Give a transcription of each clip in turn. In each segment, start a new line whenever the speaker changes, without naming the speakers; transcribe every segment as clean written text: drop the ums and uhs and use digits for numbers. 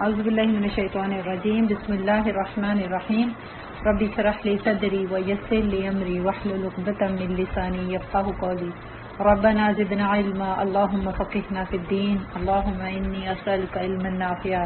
اعوذ باللہ من الشیطان الرجیم بسم اللہ الرحمن الرحیم رب اشرح لی صدری ویسر لی امری واحلل عقدۃ من لسانی یفقهوا قولی ربنا زدنا علما اللهم فقهنا في الدين اللهم انی اسألک علما نافعا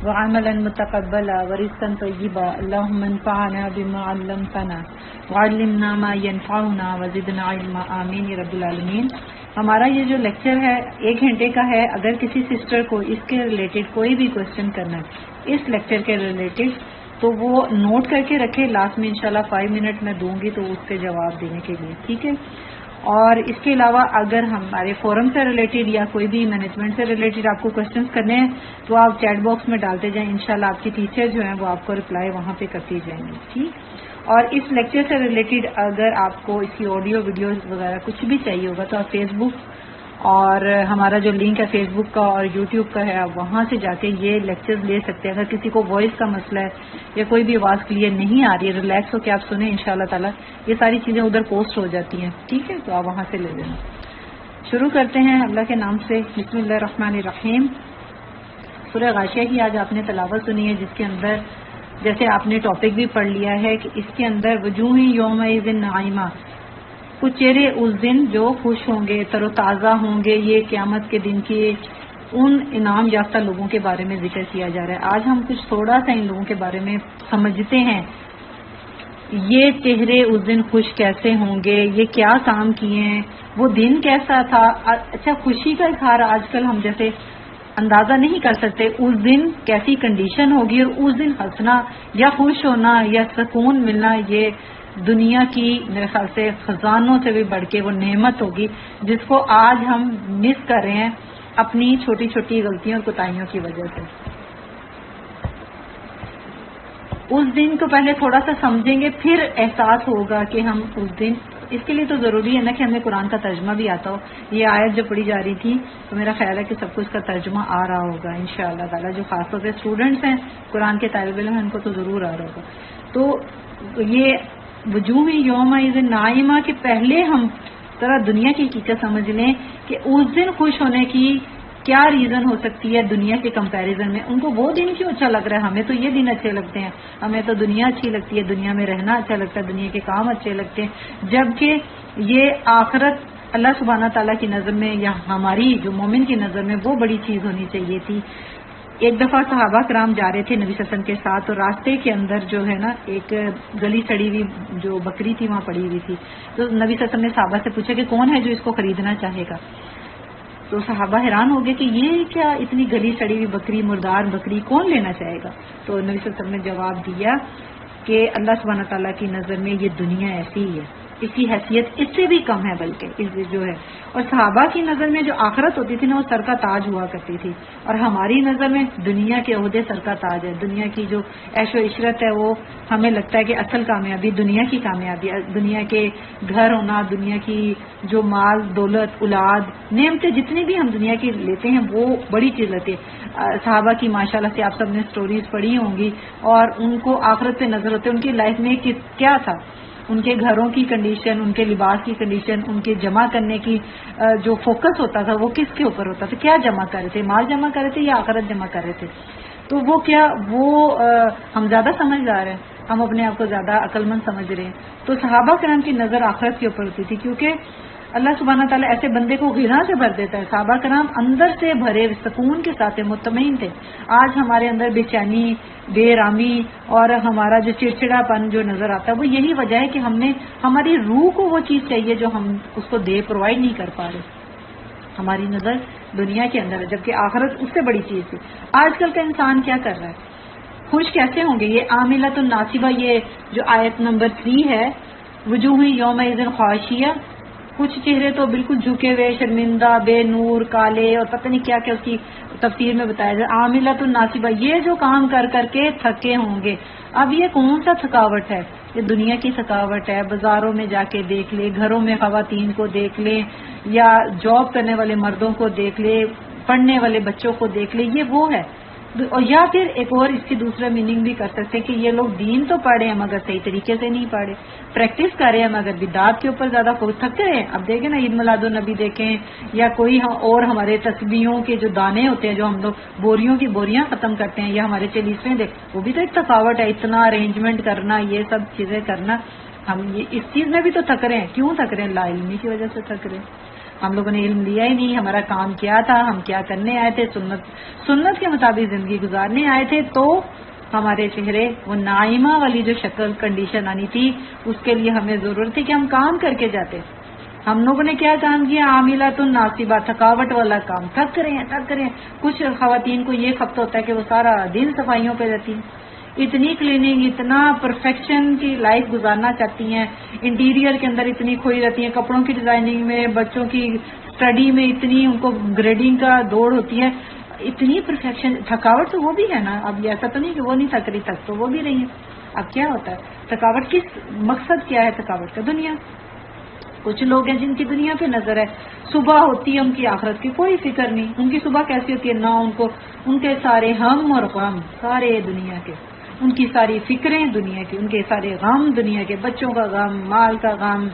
وعملا متقبلا ورزقا طیبا اللهم انفعنا بما علمتنا وعلمنا ما ينفعنا وزدنا علما آمین رب العالمین۔ ہمارا یہ جو لیکچر ہے 1 گھنٹے کا ہے۔ اگر کسی سسٹر کو اس کے ریلیٹڈ کوئی بھی کوشچن کرنا ہے اس لیکچر کے ریلیٹڈ تو وہ نوٹ کر کے رکھے، لاسٹ میں انشاءاللہ 5 منٹ میں دوں گی تو اس کے جواب دینے کے لیے، ٹھیک ہے۔ اور اس کے علاوہ اگر ہمارے فورم سے ریلیٹڈ یا کوئی بھی مینجمنٹ سے ریلیٹڈ آپ کو کوشچنس کرنے ہیں تو آپ چیٹ باکس میں ڈالتے جائیں، انشاءاللہ آپ کی ٹیچر جو ہیں وہ آپ کو رپلائی وہاں پہ کرتی جائیں گی، ٹھیک۔ اور اس لیکچر سے ریلیٹڈ اگر آپ کو اس کی آڈیو ویڈیوز وغیرہ کچھ بھی چاہیے ہوگا تو آپ فیس بک اور ہمارا جو لنک ہے فیس بک کا اور یوٹیوب کا ہے آپ وہاں سے جا کے یہ لیکچرز لے سکتے ہیں۔ اگر کسی کو وائس کا مسئلہ ہے یا کوئی بھی آواز کلیئر نہیں آ رہی ہے ریلیکس ہو کے آپ سنیں، انشاءاللہ تعالی یہ ساری چیزیں ادھر پوسٹ ہو جاتی ہیں، ٹھیک ہے، تو آپ وہاں سے لے لینا۔ شروع کرتے ہیں اللہ کے نام سے، بسم اللہ الرحمن الرحیم۔ سورہ غاشیہ کی آج آپ نے تلاوت سنی ہے، جس کے اندر جیسے آپ نے ٹاپک بھی پڑھ لیا ہے کہ اس کے اندر وجوہ یومئذ ناعمہ، کچھ چہرے اس دن جو خوش ہوں گے، تر و تازہ ہوں گے، یہ قیامت کے دن کے ان انعام یافتہ لوگوں کے بارے میں ذکر کیا جا رہا ہے۔ آج ہم کچھ تھوڑا سا ان لوگوں کے بارے میں سمجھتے ہیں، یہ چہرے اس دن خوش کیسے ہوں گے، یہ کیا کام کیے ہیں، وہ دن کیسا تھا۔ اچھا، خوشی کا اظہار آج کل ہم جیسے اندازہ نہیں کر سکتے اس دن کیسی کنڈیشن ہوگی، اور اس دن ہنسنا یا خوش ہونا یا سکون ملنا یہ دنیا کی میرے خیال سے خزانوں سے بھی بڑھ کے وہ نعمت ہوگی جس کو آج ہم مس کر رہے ہیں اپنی چھوٹی چھوٹی غلطیوں اور کوتاہیوں کی وجہ سے۔ اس دن کو پہلے تھوڑا سا سمجھیں گے، پھر احساس ہوگا کہ ہم اس دن، اس کے لیے تو ضروری ہے نا کہ ہمیں قرآن کا ترجمہ بھی آتا ہو۔ یہ آیت جو پڑھی جا رہی تھی تو میرا خیال ہے کہ سب کو اس کا ترجمہ آ رہا ہوگا انشاءاللہ تعالی، جو خاص طور پہ اسٹوڈنٹس ہیں قرآن کے طالب علم ہیں ان کو تو ضرور آ رہا ہوگا۔ تو یہ وجوہ یومئذ ناعمہ کے پہلے ہم ذرا دنیا کی حقیقت سمجھ لیں کہ اس دن خوش ہونے کی کیا ریزن ہو سکتی ہے دنیا کے کمپیریزن میں۔ ان کو وہ دن کیوں اچھا لگ رہا ہے، ہمیں تو یہ دن اچھے لگتے ہیں، ہمیں تو دنیا اچھی لگتی ہے، دنیا میں رہنا اچھا لگتا ہے، دنیا کے کام اچھے لگتے ہیں، جبکہ یہ آخرت اللہ سبحانہ تعالیٰ کی نظر میں یا ہماری جو مومن کی نظر میں وہ بڑی چیز ہونی چاہیے تھی۔ ایک دفعہ صحابہ کرام جا رہے تھے نبی صلی اللہ علیہ وسلم کے ساتھ، اور راستے کے اندر جو ہے نا ایک گلی سڑی ہوئی جو بکری تھی وہاں پڑی ہوئی تھی، تو نبی صلی اللہ علیہ وسلم نے صحابہ سے پوچھا کہ کون ہے جو اس کو خریدنا چاہے گا۔ تو صحابہ حیران ہو گئے کہ یہ کیا اتنی گلی سڑی ہوئی بکری، مردار بکری کون لینا چاہے گا؟ تو نبی صلی اللہ علیہ وسلم نے جواب دیا کہ اللہ سبحانہ تعالیٰ کی نظر میں یہ دنیا ایسی ہی ہے، اس کی حیثیت اس سے بھی کم ہے بلکہ اس جو ہے، اور صحابہ کی نظر میں جو آخرت ہوتی تھی نا وہ سر کا تاج ہوا کرتی تھی، اور ہماری نظر میں دنیا کے عہدے سر کا تاج ہے۔ دنیا کی جو عیش و عشرت ہے وہ ہمیں لگتا ہے کہ اصل کامیابی دنیا کی کامیابی، دنیا کے گھر ہونا، دنیا کی جو مال دولت اولاد نعمتیں جتنی بھی ہم دنیا کی لیتے ہیں وہ بڑی چیز لیتے ہیں۔ صحابہ کی ماشاءاللہ سے آپ سب نے سٹوریز پڑھی ہوں گی، اور ان کو آخرت پہ نظر ہوتے، ان کی لائف میں کیا تھا، ان کے گھروں کی کنڈیشن، ان کے لباس کی کنڈیشن، ان کے جمع کرنے کی جو فوکس ہوتا تھا وہ کس کے اوپر ہوتا تھا، کیا جمع کر رہے تھے، مال جمع کر رہے تھے یا آخرت جمع کر رہے تھے۔ تو وہ کیا ہم زیادہ سمجھدار ہیں، ہم اپنے آپ کو زیادہ عقل مند سمجھ رہے ہیں۔ تو صحابہ کرام کی نظر آخرت کے اوپر ہوتی تھی، کیونکہ اللہ سبحانہ تعالیٰ ایسے بندے کو غنا سے بھر دیتا ہے۔ صحابہ کرام اندر سے بھرے سکون کے ساتھ مطمئن تھے۔ آج ہمارے اندر بے چینی، بے رامی اور ہمارا جو چڑچڑا پن جو نظر آتا ہے وہ یہی وجہ ہے کہ ہم نے ہماری روح کو وہ چیز چاہیے جو ہم اس کو پرووائڈ نہیں کر پا رہے۔ ہماری نظر دنیا کے اندر ہے، جبکہ آخرت اس سے بڑی چیز تھی۔ آج کل کا انسان کیا کر رہا ہے، خوش کیسے ہوں گے؟ یہ عاملۃ ناصبہ، یہ جو آیت نمبر 3 ہے، وجوہ یومئذ خاشیہ، کچھ چہرے تو بالکل جھکے ہوئے، شرمندہ، بے نور، کالے، اور پتہ نہیں کیا کیا اس کی تفسیر میں بتایا جائے۔ عاملۃ الناصبہ، یہ جو کام کر کر کے تھکے ہوں گے۔ اب یہ کون سا تھکاوٹ ہے؟ یہ دنیا کی تھکاوٹ ہے۔ بازاروں میں جا کے دیکھ لے، گھروں میں خواتین کو دیکھ لیں، یا جاب کرنے والے مردوں کو دیکھ لے، پڑھنے والے بچوں کو دیکھ لے، یہ وہ ہے اور یا پھر ایک اور اس کی دوسرا میننگ بھی کر سکتے ہیں کہ یہ لوگ دین تو پڑھے ہیں مگر صحیح طریقے سے نہیں پڑھے، پریکٹس کر رہے ہیں مگر بدعات کے اوپر زیادہ تھک رہے ہیں. اب دیکھیں نا عید میلاد النبی دیکھیں یا کوئی اور ہمارے تسبیحوں کے جو دانے ہوتے ہیں جو ہم لوگ بوریوں کی بوریاں ختم کرتے ہیں یا ہمارے چلیسویں دیکھ، وہ بھی تو ایک تھکاوٹ ہے، اتنا ارینجمنٹ کرنا، یہ سب چیزیں کرنا. ہم اس چیز میں بھی تو تھک رہے ہیں. کیوں تھک رہے ہیں؟ لا علمی کی وجہ سے تھک رہے ہیں. ہم لوگوں نے علم لیا ہی نہیں. ہمارا کام کیا تھا، ہم کیا کرنے آئے تھے؟ سنت کے مطابق زندگی گزارنے آئے تھے. تو ہمارے چہرے وہ نائمہ والی جو شکل کنڈیشن آنی تھی، اس کے لیے ہمیں ضرورت تھی کہ ہم کام کر کے جاتے. ہم لوگوں نے کیا کام کیا؟ عاملات ناصبہ، تھکاوٹ والا کام. تھک رہے ہیں. کچھ خواتین کو یہ خبط ہوتا ہے کہ وہ سارا دن صفائیوں پہ رہتی ہیں، اتنی کلیننگ، اتنا پرفیکشن کی لائف گزارنا چاہتی ہیں، انٹیریئر کے اندر اتنی کھوئی رہتی ہیں، کپڑوں کی ڈیزائننگ میں، بچوں کی اسٹڈی میں اتنی ان کو گریڈنگ کا دوڑ ہوتی ہے، اتنی پرفیکشن. تھکاوٹ تو وہ بھی ہے نا. اب ایسا تو نہیں کہ وہ نہیں تھک رہی، تھک تو وہ بھی رہی ہے. اب کیا ہوتا ہے تھکاوٹ؟ کس مقصد کیا ہے تھکاوٹ کا؟ دنیا. کچھ لوگ ہیں جن کی دنیا پہ نظر ہے، صبح ہوتی ہے ان کی آخرت کی کوئی فکر نہیں. ان کی صبح کیسی ہوتی ہے؟ نہ ان کے سارے ہم اور غم سارے دنیا کے، ان کی ساری فکریں دنیا کی، ان کے سارے غم دنیا کے، بچوں کا غم، مال کا غم،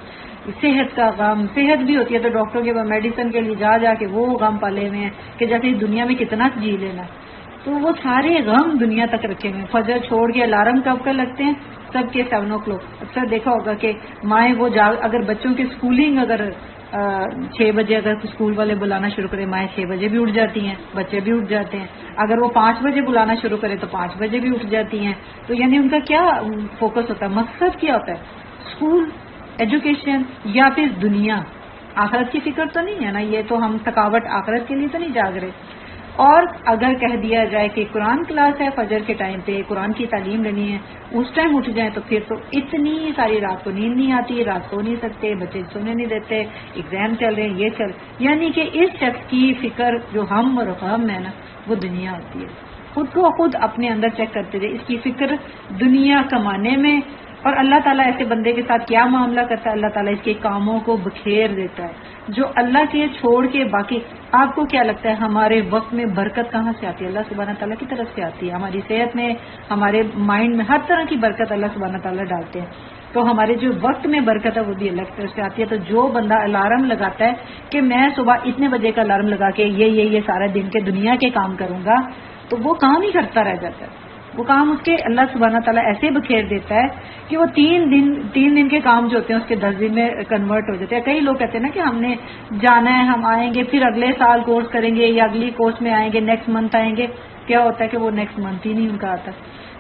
صحت کا غم. صحت بھی ہوتی ہے تو ڈاکٹر کے میڈیسن کے لیے جا کے وہ غم پالے ہوئے ہیں کہ جیسے دنیا میں کتنا جی لینا. تو وہ سارے غم دنیا تک رکھے ہوئے ہیں. فجر چھوڑ کے الارم کب کر لگتے ہیں؟ سب کے 7 o'clock. اکثر دیکھا ہوگا کہ مائیں وہ اگر بچوں کی اسکولنگ اگر 6 بجے اگر اسکول والے بلانا شروع کرے، مائیں 6 بجے بھی اٹھ جاتی ہیں، بچے بھی اٹھ جاتے ہیں. اگر وہ 5 بجے بلانا شروع کرے تو 5 بجے بھی اٹھ جاتی ہیں. تو یعنی ان کا کیا فوکس ہوتا ہے؟ مقصد کیا ہوتا ہے؟ اسکول، ایجوکیشن یا پھر دنیا. آخرت کی فکر تو نہیں ہے نا. یہ تو ہم تھکاوٹ آخرت کے لیے تو نہیں جاگ رہے. اور اگر کہہ دیا جائے کہ قرآن کلاس ہے فجر کے ٹائم پہ، قرآن کی تعلیم لینی ہے، اس ٹائم اٹھ جائیں تو پھر تو اتنی ساری رات کو نیند نہیں آتی، رات سو نہیں سکتے، بچے سونے نہیں دیتے، ایگزام چل رہے ہیں، یہ چل. یعنی کہ اس شخص کی فکر جو ہم اور غم ہے نا، وہ دنیا ہوتی ہے. خود کو خود اپنے اندر چیک کرتے رہے. اس کی فکر دنیا کمانے میں. اور اللہ تعالیٰ ایسے بندے کے ساتھ کیا معاملہ کرتا ہے؟ اللہ تعالیٰ اس کے کاموں کو بکھیر دیتا ہے. جو اللہ کے چھوڑ کے باقی. آپ کو کیا لگتا ہے ہمارے وقت میں برکت کہاں سے آتی ہے؟ اللہ سبحانہ تعالیٰ کی طرف سے آتی ہے. ہماری صحت میں، ہمارے مائنڈ میں، ہر طرح کی برکت اللہ سبحانہ تعالیٰ ڈالتے ہیں. تو ہمارے جو وقت میں برکت ہے وہ بھی اللہ کی طرف سے آتی ہے. تو جو بندہ الارم لگاتا ہے کہ میں صبح اتنے بجے کا الارم لگا کے یہ سارا دن کے دنیا کے کام کروں گا، تو وہ کام ہی کرتا رہ جاتا ہے. وہ کام اس کے اللہ سبحانہ تعالیٰ ایسے بکھیر دیتا ہے کہ وہ 3 دن کے کام جو ہوتے ہیں اس کے 10 دن میں کنورٹ ہو جاتے ہیں. کئی لوگ کہتے ہیں نا کہ ہم نے جانا ہے، ہم آئیں گے، پھر اگلے سال کورس کریں گے یا اگلی کورس میں آئیں گے، نیکسٹ منتھ آئیں گے. کیا ہوتا ہے کہ وہ نیکسٹ منتھ ہی نہیں ان کا آتا.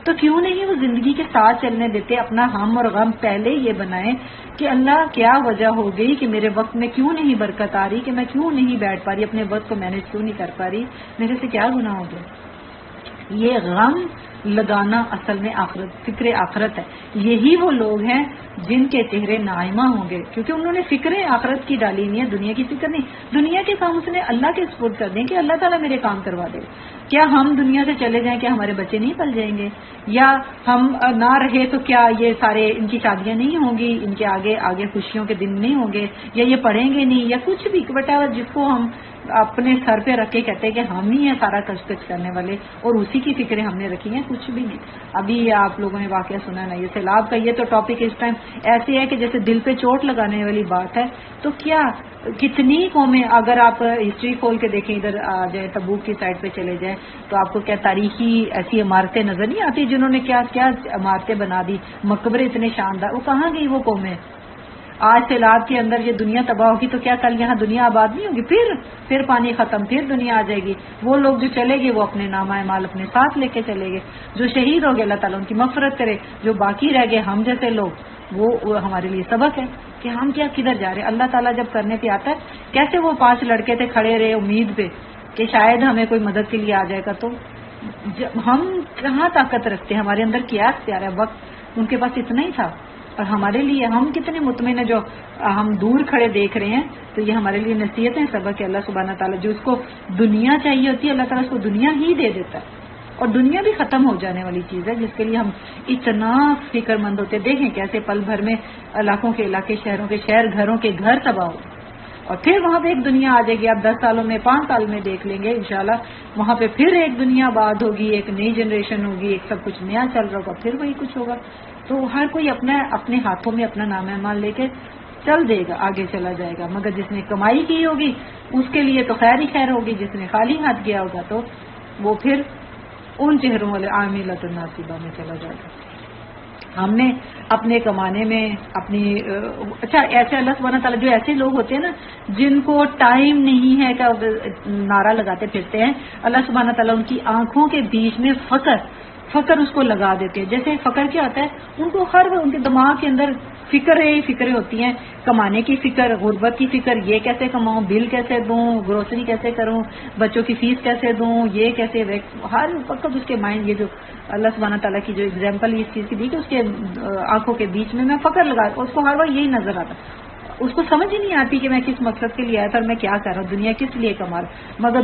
تو کیوں نہیں وہ زندگی کے ساتھ چلنے دیتے؟ اپنا ہم اور غم پہلے یہ بنائیں کہ اللہ کیا وجہ ہو گئی کہ میرے وقت میں کیوں نہیں برکت آ رہی، کہ میں کیوں نہیں بیٹھ پا رہی، اپنے وقت کو مینج کیوں نہیں کر پا رہی، میرے سے کیا گناہ ہو گیا. یہ غم لگانا اصل میں فکر آخرت ہے. یہی وہ لوگ ہیں جن کے چہرے نائمہ ہوں گے، کیونکہ انہوں نے فکریں آخرت کی ڈالی نہیں ہے، دنیا کی فکر نہیں. دنیا کے کام اس نے اللہ کے سپرد کر دیں کہ اللہ تعالیٰ میرے کام کروا دے. کیا ہم دنیا سے چلے جائیں کہ ہمارے بچے نہیں پل جائیں گے؟ یا ہم نہ رہے تو کیا یہ سارے ان کی شادیاں نہیں ہوں گی، ان کے آگے خوشیوں کے دن نہیں ہوں گے، یا یہ پڑھیں گے نہیں، یا کچھ بھی بٹا جس کو ہم اپنے سر پہ رکھ کے کہتے ہیں کہ ہم ہی ہیں سارا کچھ کرنے والے، اور اسی کی فکریں ہم نے رکھی ہیں. کچھ بھی نہیں. ابھی آپ لوگوں نے واقعہ سنا نا، یہ سیلاب کا. یہ تو ٹاپک اس ٹائم ایسے ہے کہ جیسے دل پہ چوٹ لگانے والی بات ہے. تو کیا کتنی قومیں، اگر آپ ہسٹری کھول کے دیکھیں، ادھر آ جائیں تبوک کی سائڈ پہ چلے جائیں، تو آپ کو کیا تاریخی ایسی عمارتیں نظر نہیں آتی جنہوں نے کیا کیا عمارتیں بنا دی، مقبرے اتنے شاندار. وہ کہاں گئی وہ قومیں؟ آج سیلاب کے اندر یہ دنیا تباہ ہوگی تو کیا کل یہاں دنیا آباد نہیں ہوگی؟ پھر پانی ختم، پھر دنیا آ جائے گی. وہ لوگ جو چلے گئے وہ اپنے نامہ اعمال اپنے ساتھ لے کے چلے گئے. جو شہید ہو گئے اللہ تعالیٰ ان کی مغفرت کرے. جو باقی رہ گئے ہم جیسے لوگ، وہ ہمارے لیے سبق ہے کہ ہم کیا کدھر جا رہے ہیں. اللہ تعالیٰ جب کرنے پہ آتا ہے، کیسے وہ 5 لڑکے تھے کھڑے رہے امید پہ کہ شاید ہمیں کوئی مدد کے لیے آ جائے گا. تو ہم کہاں طاقت رکھتے ہیں؟ ہمارے اندر کیا اختیار ہے؟ وقت ان کے پاس اتنا ہی تھا. اور ہمارے لیے ہم کتنے مطمئن ہیں جو ہم دور کھڑے دیکھ رہے ہیں. تو یہ ہمارے لیے نصیحت ہے، سبق ہے. اللہ سبحانہ تعالیٰ جو اس کو دنیا چاہیے ہوتی ہے، اللہ تعالیٰ اس کو دنیا ہی دے دیتا ہے. اور دنیا بھی ختم ہو جانے والی چیز ہے جس کے لیے ہم اتنا فکر مند ہوتے. دیکھیں کیسے پل بھر میں علاقوں کے علاقے، شہروں کے شہر، گھروں کے گھر تباہ ہو. اور پھر وہاں پہ ایک دنیا آ جائے گی. آپ 10 سالوں میں 5 سال میں دیکھ لیں گے انشاءاللہ وہاں پہ پھر ایک دنیا آباد ہوگی, ایک نئی جنریشن ہوگی, ایک سب کچھ نیا چل رہا ہوگا, پھر وہی کچھ ہوگا. تو ہر کوئی اپنے ہاتھوں میں اپنا نام اعمال لے کے چل دے گا, آگے چلا جائے گا. مگر جس نے کمائی کی ہوگی اس کے لیے تو خیر ہی خیر ہوگی, جس نے خالی ہاتھ گیا ہوگا تو وہ پھر ان چہروں والے عاملۃ ناصبہ میں چلا جائے گا. ہم نے اپنے کمانے میں اپنی اچھا ایسے اللہ سبحانہ تعالیٰ جو ایسے لوگ ہوتے ہیں نا جن کو ٹائم نہیں ہے کہ نعرہ لگاتے پھرتے ہیں, اللہ سبحانہ تعالیٰ ان کی آنکھوں کے بیچ میں فقر اس کو لگا دیتے ہیں. جیسے فقر کیا ہوتا ہے, ان کو ہر ان کے دماغ کے اندر فکریں ہوتی ہیں, کمانے کی فکر, غربت کی فکر, یہ کیسے کماؤں, بل کیسے دوں, گروسری کیسے کروں, بچوں کی فیس کیسے دوں, یہ کیسے, ہر وقت اس کے مائنڈ, یہ جو اللہ سبحانہ تعالیٰ کی جو اگزامپل اس چیز کی دی کہ اس کے آنکھوں کے بیچ میں فقر لگا, اس کو ہر وقت یہی نظر آتا, اس کو سمجھ ہی نہیں آتی کہ میں کس مقصد کے لیے آیا تھا اور میں کیا کر رہا ہوں, دنیا کس لیے کما رہا. مگر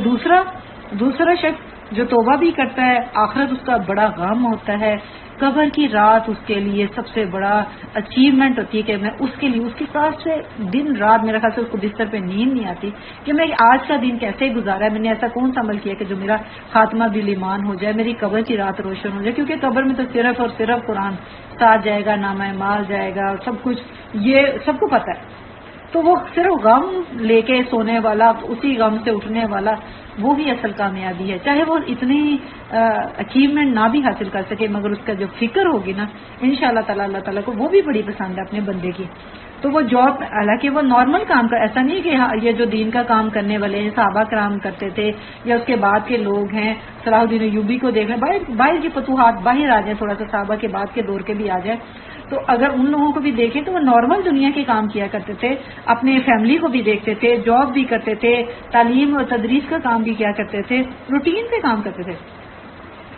دوسرا شخص جو توبہ بھی کرتا ہے, آخرت اس کا بڑا غم ہوتا ہے, قبر کی رات اس کے لیے سب سے بڑا اچیومنٹ ہوتی ہے کہ میں اس کے لیے, اس کے ساتھ سے دن رات میرے خیال سے اس کو بستر پہ نیند نہیں آتی کہ میں آج کا دن کیسے گزارا ہے, میں نے ایسا کون سا عمل کیا کہ جو میرا خاتمہ بال ایمان ہو جائے, میری قبر کی رات روشن ہو جائے. کیونکہ قبر میں تو صرف اور صرف قرآن ساتھ جائے گا, نامہ اعمال جائے گا, سب کچھ یہ سب کو پتہ ہے. تو وہ صرف غم لے کے سونے والا, اسی غم سے اٹھنے والا, وہی اصل کامیابی ہے. چاہے وہ اتنی اچیومنٹ نہ بھی حاصل کر سکے, مگر اس کا جو فکر ہوگی نا انشاءاللہ تعالی اللہ تعالیٰ کو وہ بھی بڑی پسند ہے اپنے بندے کی. تو وہ جاب, حالانکہ وہ نارمل کام کا, ایسا نہیں کہ یہ جو دین کا کام کرنے والے ہیں صحابہ کرام کرتے تھے یا اس کے بعد کے لوگ ہیں, صلاح الدین ایوبی کو دیکھ لیں, باہر کی فتوحات باہر آ جائیں, تھوڑا سا صحابہ کے بعد کے دور کے بھی آ جائیں, تو اگر ان لوگوں کو بھی دیکھیں تو وہ نارمل دنیا کے کام کیا کرتے تھے, اپنے فیملی کو بھی دیکھتے تھے, جاب بھی کرتے تھے, تعلیم اور تدریس کا کام بھی کیا کرتے تھے, روٹین پہ کام کرتے تھے.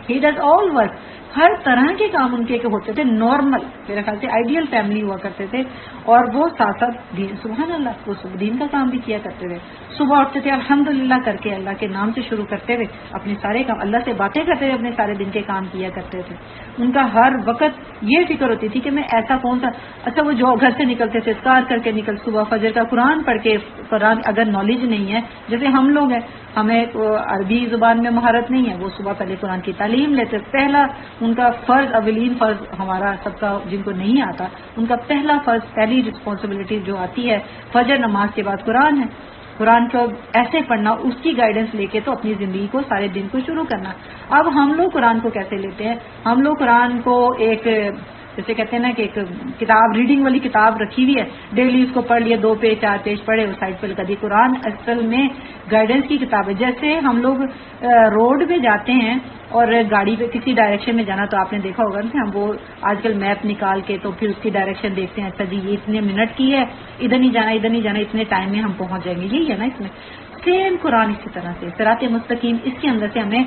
ہی ڈز آل ورک, ہر طرح کے کام ان کے ہوتے تھے نارمل, میرے خیال سے آئیڈیل فیملی ہوا کرتے تھے. اور وہ ساتھ دین, سبحان اللہ, وہ دین کا کام بھی کیا کرتے تھے. صبح اٹھتے تھے الحمدللہ کر کے, اللہ کے نام سے شروع کرتے ہوئے اپنے سارے کام, اللہ سے باتیں کرتے ہوئے اپنے سارے دن کے کام کیا کرتے تھے. ان کا ہر وقت یہ فکر ہوتی تھی کہ میں ایسا کون سا, اچھا وہ جو گھر سے نکلتے تھے اسکار کر کے صبح فجر کا قرآن پڑھ کے, قرآن اگر نالج نہیں ہے جیسے ہم لوگ ہیں, ہمیں عربی زبان میں مہارت نہیں ہے, وہ صبح پہلے قرآن کی تعلیم لیتے. پہلا ان کا فرض, اولین فرض ہمارا سب کا, جن کو نہیں آتا ان کا پہلا فرض, پہلی رسپانسبلٹی جو آتی ہے فجر نماز کے بعد قرآن ہے. قرآن کو ایسے پڑھنا, اس کی گائیڈنس لے کے تو اپنی زندگی کو, سارے دن کو شروع کرنا. اب ہم لوگ قرآن کو کیسے لیتے ہیں, ہم لوگ قرآن کو ایک جیسے کہتے ہیں نا کہ ایک کتاب, ریڈنگ والی کتاب رکھی ہوئی ہے, ڈیلی اس کو پڑھ لیا, 2 پیج 4 پیج پڑھے, اس سائڈ پہ لگا دی. قرآن اصل میں گائیڈنس کی کتاب ہے. جیسے ہم لوگ روڈ پہ جاتے ہیں اور گاڑی پہ کسی ڈائریکشن میں جانا, تو آپ نے دیکھا ہوگا نا, ہم وہ آج کل میپ نکال کے تو پھر اس کی ڈائریکشن دیکھتے ہیں, اچھا جی یہ اتنے منٹ کی ہے, ادھر نہیں جانا, اتنے ٹائم میں ہم پہنچ جائیں گے. یہی ہے نا اس میں. سیم قرآن اسی طرح سے صراط مستقیم, اس کے اندر سے ہمیں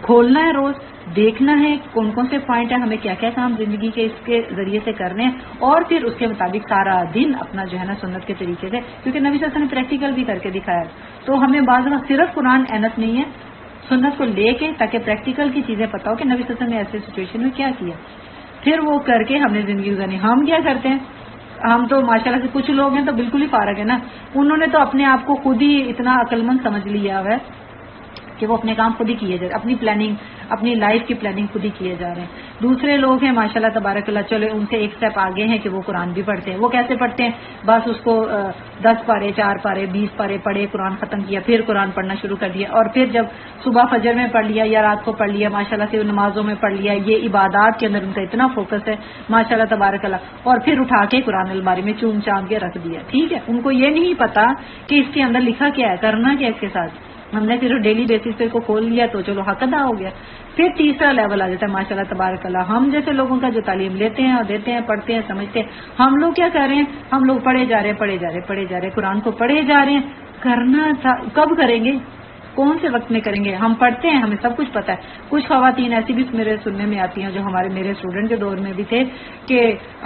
کھولنا ہے, روز دیکھنا ہے کون کون سے پوائنٹ ہیں, ہمیں کیا کیا کام زندگی کے اس کے ذریعے سے کرنے ہیں, اور پھر اس کے مطابق سارا دن اپنا جو ہے نا سنت کے طریقے سے, کیونکہ نبی صلی اللہ علیہ وسلم نے پریکٹیکل بھی کر کے دکھایا. تو ہمیں بعض صرف قرآن اینف نہیں ہے, سنت کو لے کے تاکہ پریکٹیکل کی چیزیں پتا ہو کہ نبی صلی اللہ علیہ وسلم نے ایسے سچویشن میں کیا کیا, پھر وہ کر کے ہم نے زندگی گزارنی. ہم کیا کرتے ہیں, ہم تو ماشاءاللہ سے کچھ لوگ ہیں تو بالکل ہی فارغ ہے نا, انہوں نے تو اپنے آپ کو خود ہی اتنا عقل مند سمجھ لیا ہوا ہے کہ وہ اپنے کام خود ہی کیے جا رہے ہیں, اپنی پلاننگ, اپنی لائف کی پلاننگ خود ہی کیے جا رہے ہیں. دوسرے لوگ ہیں ماشاءاللہ تبارک اللہ, چلے ان سے ایک سٹیپ آگے ہیں کہ وہ قرآن بھی پڑھتے ہیں. وہ کیسے پڑھتے ہیں, بس اس کو 10 پارے 4 پارے 20 پارے پڑھے, قرآن ختم کیا, پھر قرآن پڑھنا شروع کر دیا, اور پھر جب صبح فجر میں پڑھ لیا یا رات کو پڑھ لیا, ماشاءاللہ سے نمازوں میں پڑھ لیا, یہ عبادات کے اندر ان کا اتنا فوکس ہے ماشاءاللہ تبارک اللہ, اور پھر اٹھا کے قرآن الماری میں چوم چام کے رکھ دیا. ٹھیک ہے, ان کو یہ نہیں پتا کہ اس کے اندر لکھا کیا ہے, کرنا کیا اس کے ساتھ. ہم نے پھر ڈیلی بیسس پہ کو کھول لیا تو چلو حق ادا ہو گیا. پھر تیسرا لیول آ جاتا ہے ماشاءاللہ تبارک اللہ, ہم جیسے لوگوں کا جو تعلیم لیتے ہیں اور دیتے ہیں, پڑھتے ہیں, سمجھتے ہیں. ہم لوگ کیا کر رہے ہیں, ہم لوگ پڑھے جا رہے ہیں, قرآن کو پڑھے جا رہے ہیں. کرنا تھا کب کریں گے, کون سے وقت میں کریں گے. ہم پڑھتے ہیں, ہمیں سب کچھ پتا ہے. کچھ خواتین ایسی بھی میرے سننے میں آتی ہیں جو میرے اسٹوڈنٹ کے دور میں بھی تھے کہ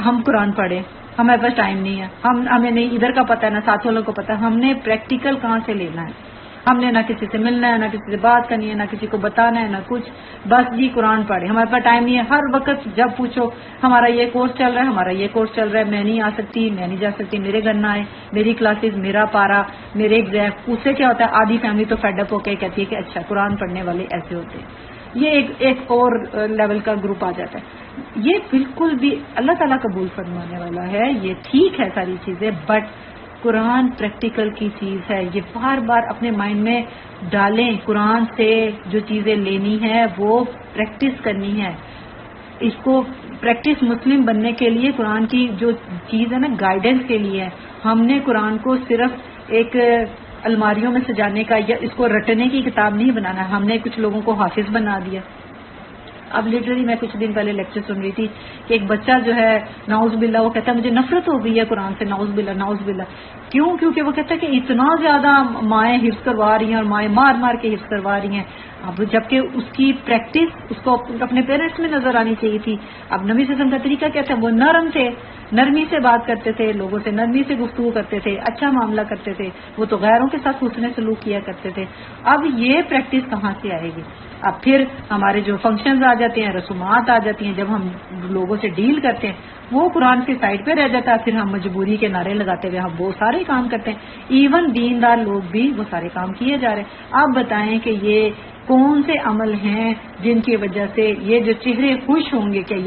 ہم قرآن پڑھیں, ہمارے پاس ٹائم نہیں ہے, ہمیں نہیں ادھر کا پتہ ہے نہ ساتھ والوں کو پتہ ہے. ہم نے پریکٹیکل کہاں سے لینا ہے, ہم نے نہ کسی سے ملنا ہے، نہ کسی سے بات کرنی ہے، نہ کسی کو بتانا ہے، نہ کچھ، بس جی قرآن پڑھے. ہمارے پاس ٹائم نہیں ہے. ہر وقت جب پوچھو ہمارا یہ کورس چل رہا ہے، ہمارا یہ کورس چل رہا ہے، میں نہیں آ سکتی، میں نہیں جا سکتی، میرے گھر نہ آئے، میری کلاسز، میرا پارا، میرے ایگزام. اس سے کیا ہوتا ہے، آدھی فیملی تو فیڈ اپ ہو کے کہتی ہے کہ اچھا قرآن پڑھنے والے ایسے ہوتے ہیں. یہ ایک اور لیول کا گروپ آ جاتا ہے. یہ بالکل بھی اللہ تعالیٰ قبول فرمانے والا ہے. یہ ٹھیک ہے ساری چیزیں، بٹ قرآن پریکٹیکل کی چیز ہے. یہ بار بار اپنے مائنڈ میں ڈالیں. قرآن سے جو چیزیں لینی ہے وہ پریکٹس کرنی ہے. اس کو پریکٹس مسلم بننے کے لیے قرآن کی جو چیز ہے نا گائیڈنس کے لیے ہے. ہم نے قرآن کو صرف ایک الماریوں میں سجانے کا یا اس کو رٹنے کی کتاب نہیں بنانا. ہم نے کچھ لوگوں کو حافظ بنا دیا. اب لٹرلی میں کچھ دن پہلے لیکچر سن رہی تھی کہ ایک بچہ جو ہے نعوذ باللہ وہ کہتا ہے مجھے نفرت ہو گئی ہے قرآن سے، نعوذ باللہ نعوذ باللہ. کیوں؟ کیونکہ وہ کہتا ہے کہ اتنا زیادہ مائیں حفظ کروا رہی ہیں اور مائیں مار مار کے حفظ کروا رہی ہیں. اب جبکہ اس کی پریکٹس اس کو اپنے پیرنٹس میں نظر آنی چاہیے تھی. اب نبی صلی اللہ علیہ وسلم کا طریقہ کیا تھا؟ وہ نرم تھے، نرمی سے بات کرتے تھے، لوگوں سے نرمی سے گفتگو کرتے تھے، اچھا معاملہ کرتے تھے. وہ تو غیروں کے ساتھ حسن سلوک کیا کرتے تھے. اب یہ پریکٹس کہاں سے آئے گی؟ اب پھر ہمارے جو فنکشنز آ جاتے ہیں، رسومات آ جاتی ہیں، جب ہم لوگوں سے ڈیل کرتے ہیں وہ قرآن کی سائڈ پہ رہ جاتا ہے. پھر ہم مجبوری کے نعرے لگاتے ہوئے ہم وہ سارے کام کرتے ہیں. ایون دیندار لوگ بھی وہ سارے کام کیے جا رہے ہیں. آپ بتائیں کہ یہ کون سے عمل ہیں جن کی وجہ سے یہ جو چہرے خوش ہوں گے؟ کیا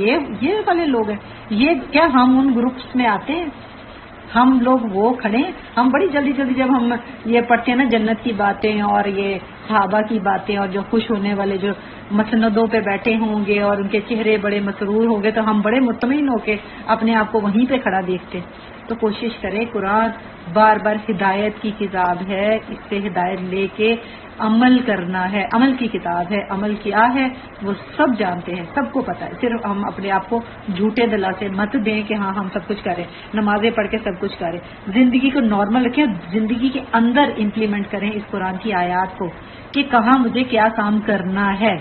یہ والے لوگ ہیں؟ یہ کیا ہم ان گروپس میں آتے ہیں؟ ہم لوگ وہ کھڑے ہیں. ہم بڑی جلدی جلدی جب ہم یہ پڑھتے ہیں نا جنت کی باتیں اور یہ صحابہ کی باتیں اور جو خوش ہونے والے جو مسندوں پہ بیٹھے ہوں گے اور ان کے چہرے بڑے مسرور ہوں گے تو ہم بڑے مطمئن ہو کے اپنے آپ کو وہیں پہ کھڑا دیکھتے ہیں. تو کوشش کریں. قرآن بار بار ہدایت کی کتاب ہے. اس سے ہدایت لے کے عمل کرنا ہے. عمل کی کتاب ہے. عمل کیا ہے وہ سب جانتے ہیں، سب کو پتا ہے. صرف ہم اپنے آپ کو جھوٹے دلاسے مت دیں کہ ہاں ہم سب کچھ کریں، نمازیں پڑھ کے سب کچھ کریں. زندگی کو نارمل رکھیں، زندگی کے اندر امپلیمنٹ کریں اس قرآن کی آیات کو کہ کہاں مجھے کیا کام کرنا ہے.